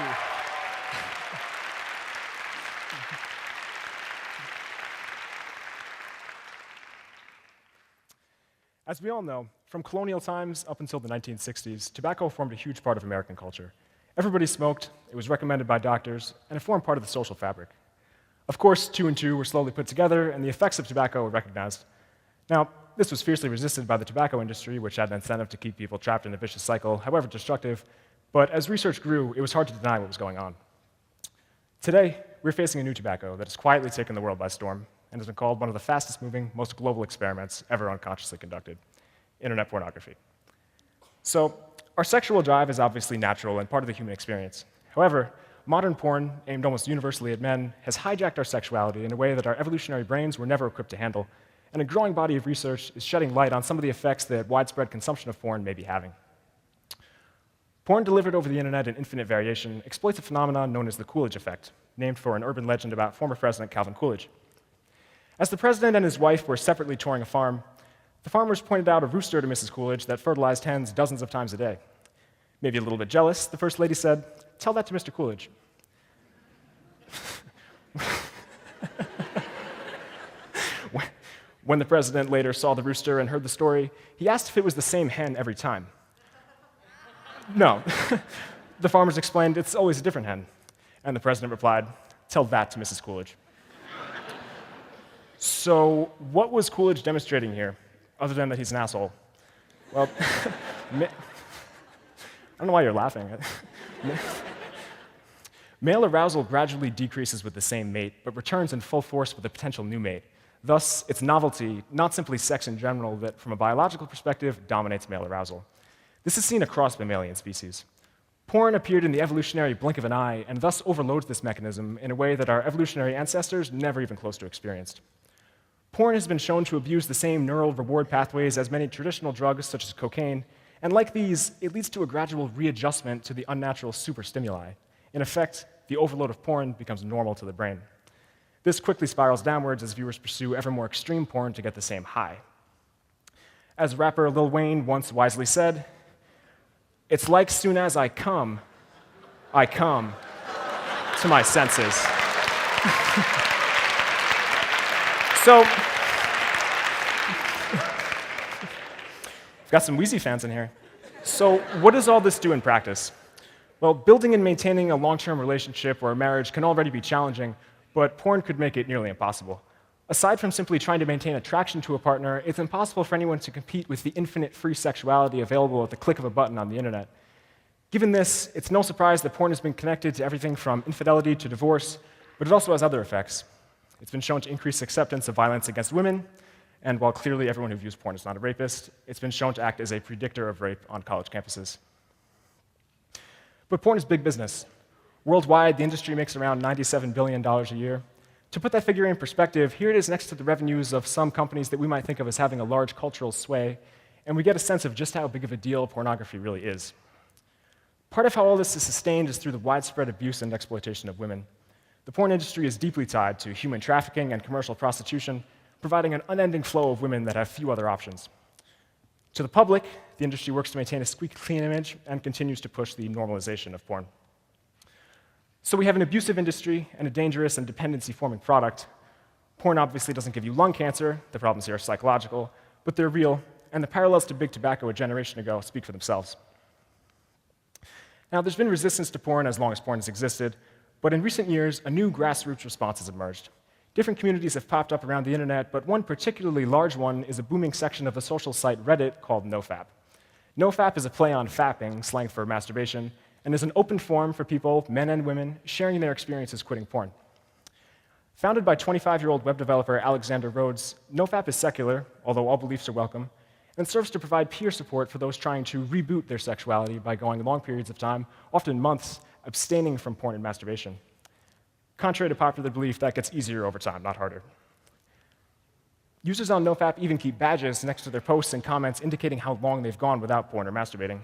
you. As we all know, from colonial times up until the 1960s, tobacco formed a huge part of American culture. Everybody smoked, it was recommended by doctors, and it formed part of the social fabric. Of course, two and two were slowly put together, and the effects of tobacco were recognized. Now, this was fiercely resisted by the tobacco industry, which had an incentive to keep people trapped in a vicious cycle, however destructive, but as research grew, it was hard to deny what was going on. Today, we're facing a new tobacco that has quietly taken the world by storm and has been called one of the fastest-moving, most global experiments ever unconsciously conducted: internet pornography. So, our sexual drive is obviously natural and part of the human experience. However, modern porn, aimed almost universally at men, has hijacked our sexuality in a way that our evolutionary brains were never equipped to handle, and a growing body of research is shedding light on some of the effects that widespread consumption of porn may be having. Porn delivered over the internet in infinite variation exploits a phenomenon known as the Coolidge effect, named for an urban legend about former President Calvin Coolidge. As the president and his wife were separately touring a farm, the farmers pointed out a rooster to Mrs. Coolidge that fertilized hens dozens of times a day. Maybe a little bit jealous, the First Lady said, "Tell that to Mr. Coolidge." When the president later saw the rooster and heard the story, he asked if it was the same hen every time. No. The farmers explained, "It's always a different hen." And the president replied, "Tell that to Mrs. Coolidge." So what was Coolidge demonstrating here, other than that he's an asshole? Well, I don't know why you're laughing. Male arousal gradually decreases with the same mate, but returns in full force with a potential new mate. Thus, it's novelty, not simply sex in general, that from a biological perspective dominates male arousal. This is seen across mammalian species. Porn appeared in the evolutionary blink of an eye and thus overloads this mechanism in a way that our evolutionary ancestors never even close to experienced. Porn has been shown to abuse the same neural reward pathways as many traditional drugs, such as cocaine, and like these, it leads to a gradual readjustment to the unnatural superstimuli. In effect, the overload of porn becomes normal to the brain. This quickly spirals downwards as viewers pursue ever more extreme porn to get the same high. As rapper Lil Wayne once wisely said, "It's like soon as I come to my senses." So, we've got some Wheezy fans in here. So, what does all this do in practice? Well, building and maintaining a long-term relationship or a marriage can already be challenging, but porn could make it nearly impossible. Aside from simply trying to maintain attraction to a partner, it's impossible for anyone to compete with the infinite free sexuality available at the click of a button on the internet. Given this, it's no surprise that porn has been connected to everything from infidelity to divorce, but it also has other effects. It's been shown to increase acceptance of violence against women, and while clearly everyone who views porn is not a rapist, it's been shown to act as a predictor of rape on college campuses. But porn is big business. Worldwide, the industry makes around $97 billion a year. To put that figure in perspective, here it is next to the revenues of some companies that we might think of as having a large cultural sway, and we get a sense of just how big of a deal pornography really is. Part of how all this is sustained is through the widespread abuse and exploitation of women. The porn industry is deeply tied to human trafficking and commercial prostitution, providing an unending flow of women that have few other options. To the public, the industry works to maintain a squeaky clean image and continues to push the normalization of porn. So we have an abusive industry and a dangerous and dependency-forming product. Porn obviously doesn't give you lung cancer. The problems here are psychological, but they're real, and the parallels to big tobacco a generation ago speak for themselves. Now, there's been resistance to porn as long as porn has existed, but in recent years, a new grassroots response has emerged. Different communities have popped up around the internet, but one particularly large one is a booming section of the social site Reddit called NoFap. NoFap is a play on fapping, slang for masturbation, and is an open forum for people, men and women, sharing their experiences quitting porn. Founded by 25-year-old web developer Alexander Rhodes, NoFap is secular, although all beliefs are welcome, and serves to provide peer support for those trying to reboot their sexuality by going long periods of time, often months, abstaining from porn and masturbation. Contrary to popular belief, that gets easier over time, not harder. Users on NoFap even keep badges next to their posts and comments indicating how long they've gone without porn or masturbating.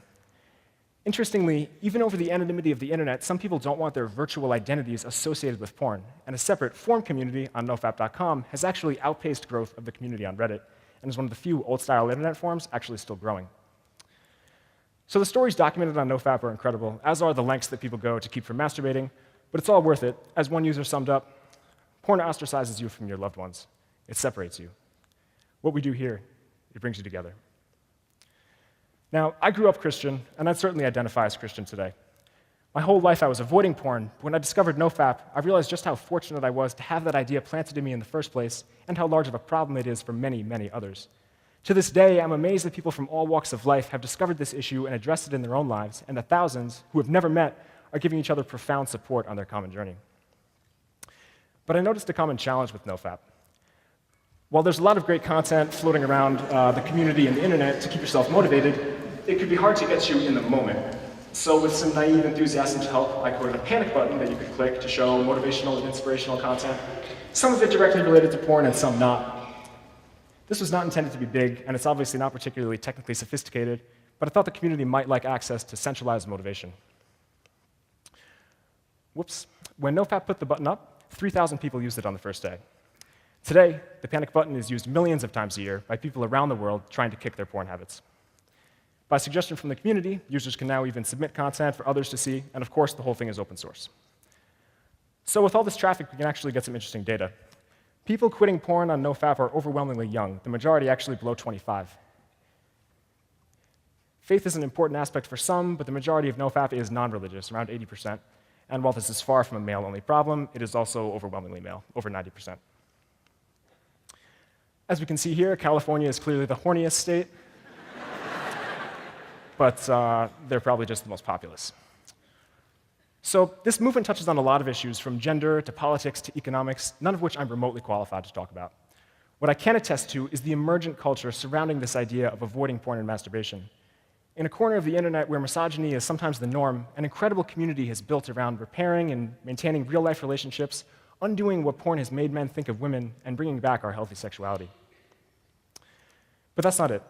Interestingly, even over the anonymity of the internet, some people don't want their virtual identities associated with porn, and a separate forum community on nofap.com has actually outpaced growth of the community on Reddit, and is one of the few old-style internet forums actually still growing. So the stories documented on NoFap are incredible, as are the lengths that people go to keep from masturbating, but it's all worth it. As one user summed up, porn ostracizes you from your loved ones. It separates you. What we do here, it brings you together. Now, I grew up Christian, and I'd certainly identify as Christian today. My whole life I was avoiding porn, but when I discovered NoFap, I realized just how fortunate I was to have that idea planted in me in the first place, and how large of a problem it is for many, many others. To this day, I'm amazed that people from all walks of life have discovered this issue and addressed it in their own lives, and that thousands who have never met are giving each other profound support on their common journey. But I noticed a common challenge with NoFap. While there's a lot of great content floating around the community and the internet to keep yourself motivated, it could be hard to get you in the moment. So with some naive enthusiasm to help, I coded a panic button that you could click to show motivational and inspirational content, some of it directly related to porn and some not. This was not intended to be big, and it's obviously not particularly technically sophisticated, but I thought the community might like access to centralized motivation. Whoops. When NoFap put the button up, 3,000 people used it on the first day. Today, the panic button is used millions of times a year by people around the world trying to kick their porn habits. By suggestion from the community, users can now even submit content for others to see, and of course, the whole thing is open source. So with all this traffic, we can actually get some interesting data. People quitting porn on NoFap are overwhelmingly young, the majority actually below 25. Faith is an important aspect for some, but the majority of NoFap is non-religious, around 80%. And while this is far from a male-only problem, it is also overwhelmingly male, over 90%. As we can see here, California is clearly the horniest state, but they're probably just the most populous. So this movement touches on a lot of issues, from gender to politics to economics, none of which I'm remotely qualified to talk about. What I can attest to is the emergent culture surrounding this idea of avoiding porn and masturbation. In a corner of the internet where misogyny is sometimes the norm, an incredible community has built around repairing and maintaining real-life relationships, undoing what porn has made men think of women, and bringing back our healthy sexuality. But that's not it.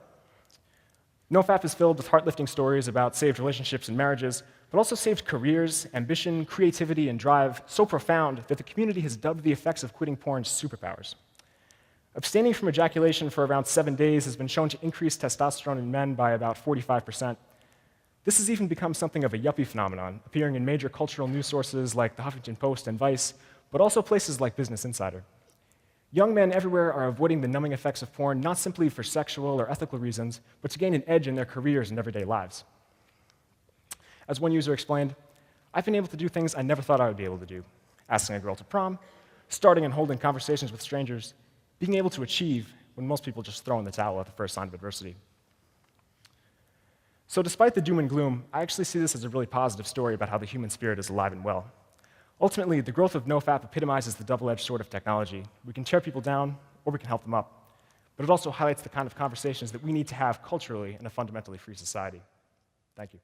NoFap is filled with heart-lifting stories about saved relationships and marriages, but also saved careers, ambition, creativity, and drive so profound that the community has dubbed the effects of quitting porn superpowers. Abstaining from ejaculation for around 7 days has been shown to increase testosterone in men by about 45%. This has even become something of a yuppie phenomenon, appearing in major cultural news sources like the Huffington Post and Vice, but also places like Business Insider. Young men everywhere are avoiding the numbing effects of porn not simply for sexual or ethical reasons, but to gain an edge in their careers and everyday lives. As one user explained, I've been able to do things I never thought I would be able to do. Asking a girl to prom, starting and holding conversations with strangers, being able to achieve when most people just throw in the towel at the first sign of adversity. So despite the doom and gloom, I actually see this as a really positive story about how the human spirit is alive and well. Ultimately, the growth of NoFap epitomizes the double-edged sword of technology. We can tear people down, or we can help them up. But it also highlights the kind of conversations that we need to have culturally in a fundamentally free society. Thank you.